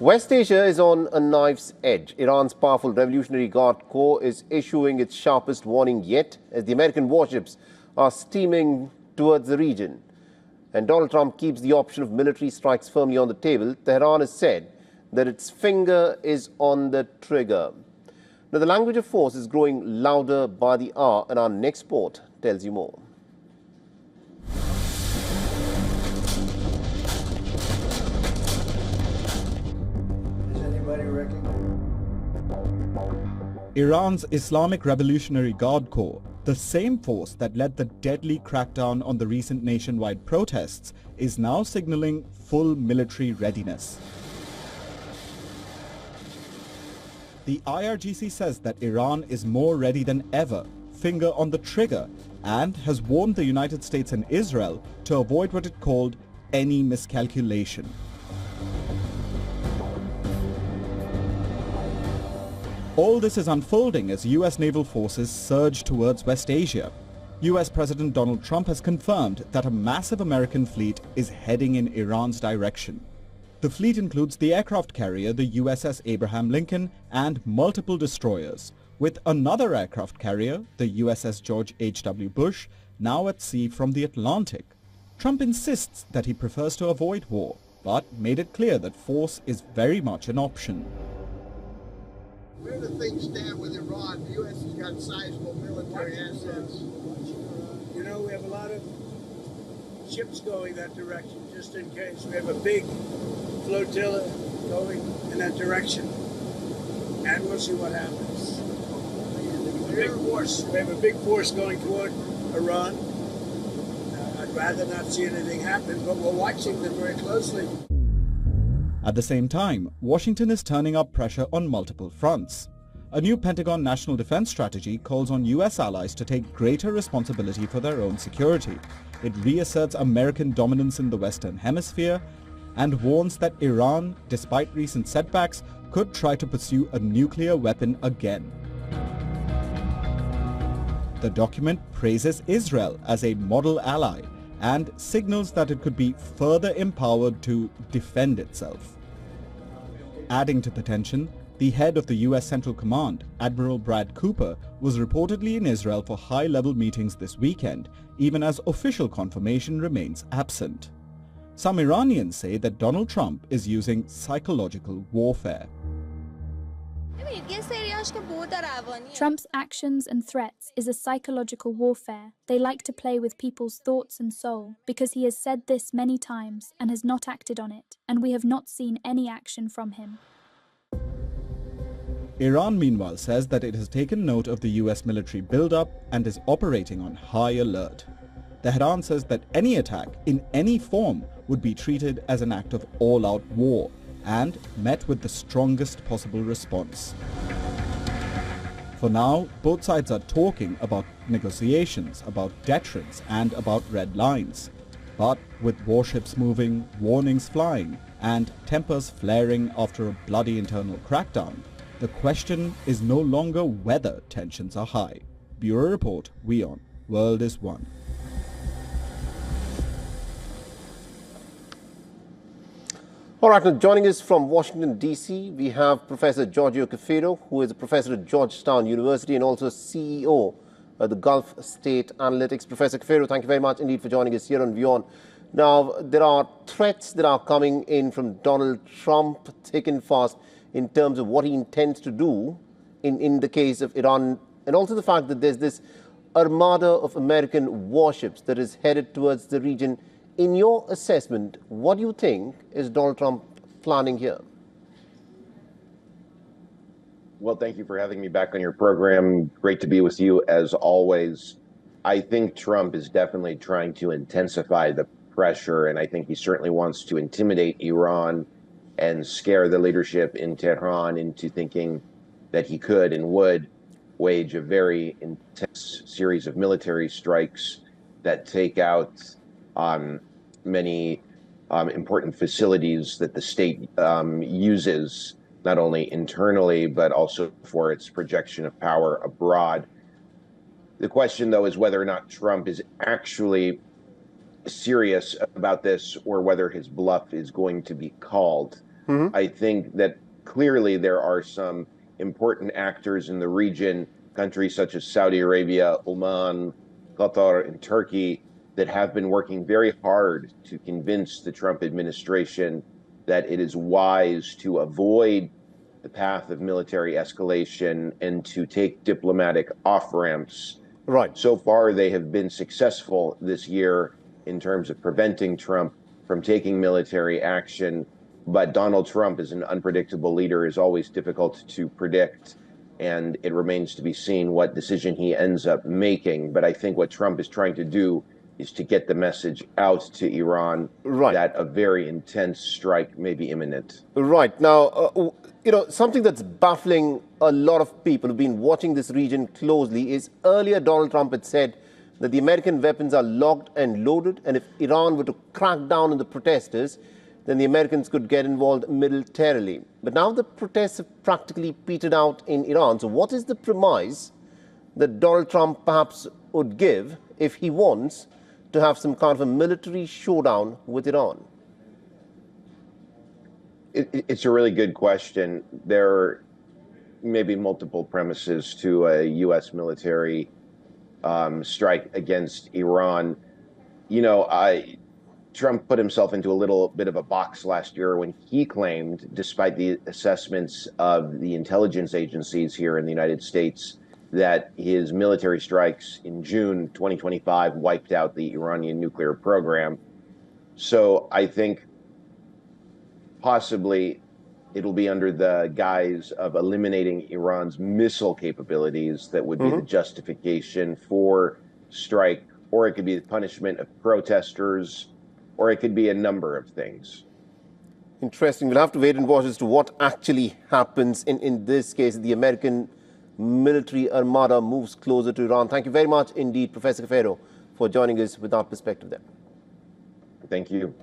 West Asia is on a knife's edge. Iran's powerful Revolutionary Guard Corps is issuing its sharpest warning yet as the American warships are steaming towards the region. And Donald Trump keeps the option of military strikes firmly on the table. Tehran has said that its finger is on the trigger. Now, the language of force is growing louder by the hour, and our next report tells you more. Iran's Islamic Revolutionary Guard Corps, the same force that led the deadly crackdown on the recent nationwide protests, is now signaling full military readiness. The IRGC says that Iran is more ready than ever, finger on the trigger, and has warned the United States and Israel to avoid what it called any miscalculation. All this is unfolding as US naval forces surge towards West Asia. US President Donald Trump has confirmed that a massive American fleet is heading in Iran's direction. The fleet includes the aircraft carrier, the USS Abraham Lincoln, and multiple destroyers, with another aircraft carrier, the USS George H.W. Bush, now at sea from the Atlantic. Trump insists that he prefers to avoid war, but made it clear that force is very much an option. Where do things stand with Iran? The U.S. has got sizable military assets. You know, we have a lot of ships going that direction, just in case. We have a big flotilla going in that direction. And we'll see what happens. We have a big force going toward Iran. I'd rather not see anything happen, but we're watching them very closely. At the same time, Washington is turning up pressure on multiple fronts. A new Pentagon national defense strategy calls on US allies to take greater responsibility for their own security. It reasserts American dominance in the Western Hemisphere and warns that Iran, despite recent setbacks, could try to pursue a nuclear weapon again. The document praises Israel as a model ally and signals that it could be further empowered to defend itself. Adding to the tension, the head of the US Central Command, Admiral Brad Cooper, was reportedly in Israel for high-level meetings this weekend, even as official confirmation remains absent. Some Iranians say that Donald Trump is using psychological warfare. Trump's actions and threats is a psychological warfare. They like to play with people's thoughts and soul, because he has said this many times and has not acted on it, and we have not seen any action from him. Iran meanwhile says that it has taken note of the US military buildup and is operating on high alert. Tehran says that any attack in any form would be treated as an act of all-out war and met with the strongest possible response. For now, both sides are talking about negotiations, about deterrence, and about red lines. But with warships moving, warnings flying, and tempers flaring after a bloody internal crackdown, the question is no longer whether tensions are high. Bureau Report, WION, World is One. All right, now joining us from Washington, D.C., we have Professor Giorgio Cafiero, who is a professor at Georgetown University and also CEO of the Gulf State Analytics. Professor Cafiero, thank you very much indeed for joining us here on WION. Now, there are threats that are coming in from Donald Trump, thick and fast, in terms of what he intends to do in the case of Iran, and also the fact that there's this armada of American warships that is headed towards the region. In your assessment, what do you think is Donald Trump planning here? Well, thank you for having me back on your program. Great to be with you as always. I think Trump is definitely trying to intensify the pressure, and I think he certainly wants to intimidate Iran and scare the leadership in Tehran into thinking that he could and would wage a very intense series of military strikes that take out many important facilities that the state uses, not only internally, but also for its projection of power abroad. The question, though, is whether or not Trump is actually serious about this or whether his bluff is going to be called. I think that clearly there are some important actors in the region, countries such as Saudi Arabia, Oman, Qatar, and Turkey, that have been working very hard to convince the Trump administration that it is wise to avoid the path of military escalation and to take diplomatic off-ramps. Right. So far, they have been successful this year in terms of preventing Trump from taking military action. But Donald Trump, as an unpredictable leader, is always difficult to predict, and it remains to be seen what decision he ends up making. But I think what Trump is trying to do is to get the message out to Iran that a very intense strike may be imminent. Right. Now, something that's baffling a lot of people who've been watching this region closely is earlier Donald Trump had said that the American weapons are locked and loaded, and if Iran were to crack down on the protesters, then the Americans could get involved militarily. But now the protests have practically petered out in Iran. So what is the premise that Donald Trump perhaps would give if he wants to have some kind of a military showdown with Iran? It's a really good question. There may be multiple premises to a U.S. military strike against Iran. Trump put himself into a little bit of a box last year when he claimed, despite the assessments of the intelligence agencies here in the United States, that his military strikes in June 2025 wiped out the Iranian nuclear program. So I think possibly it'll be under the guise of eliminating Iran's missile capabilities that would be the justification for strike, or it could be the punishment of protesters, or it could be a number of things. Interesting. We'll have to wait and watch as to what actually happens in this case. The American military armada moves closer to Iran. Thank you very much indeed, Professor Cafero, for joining us with our perspective there. Thank you.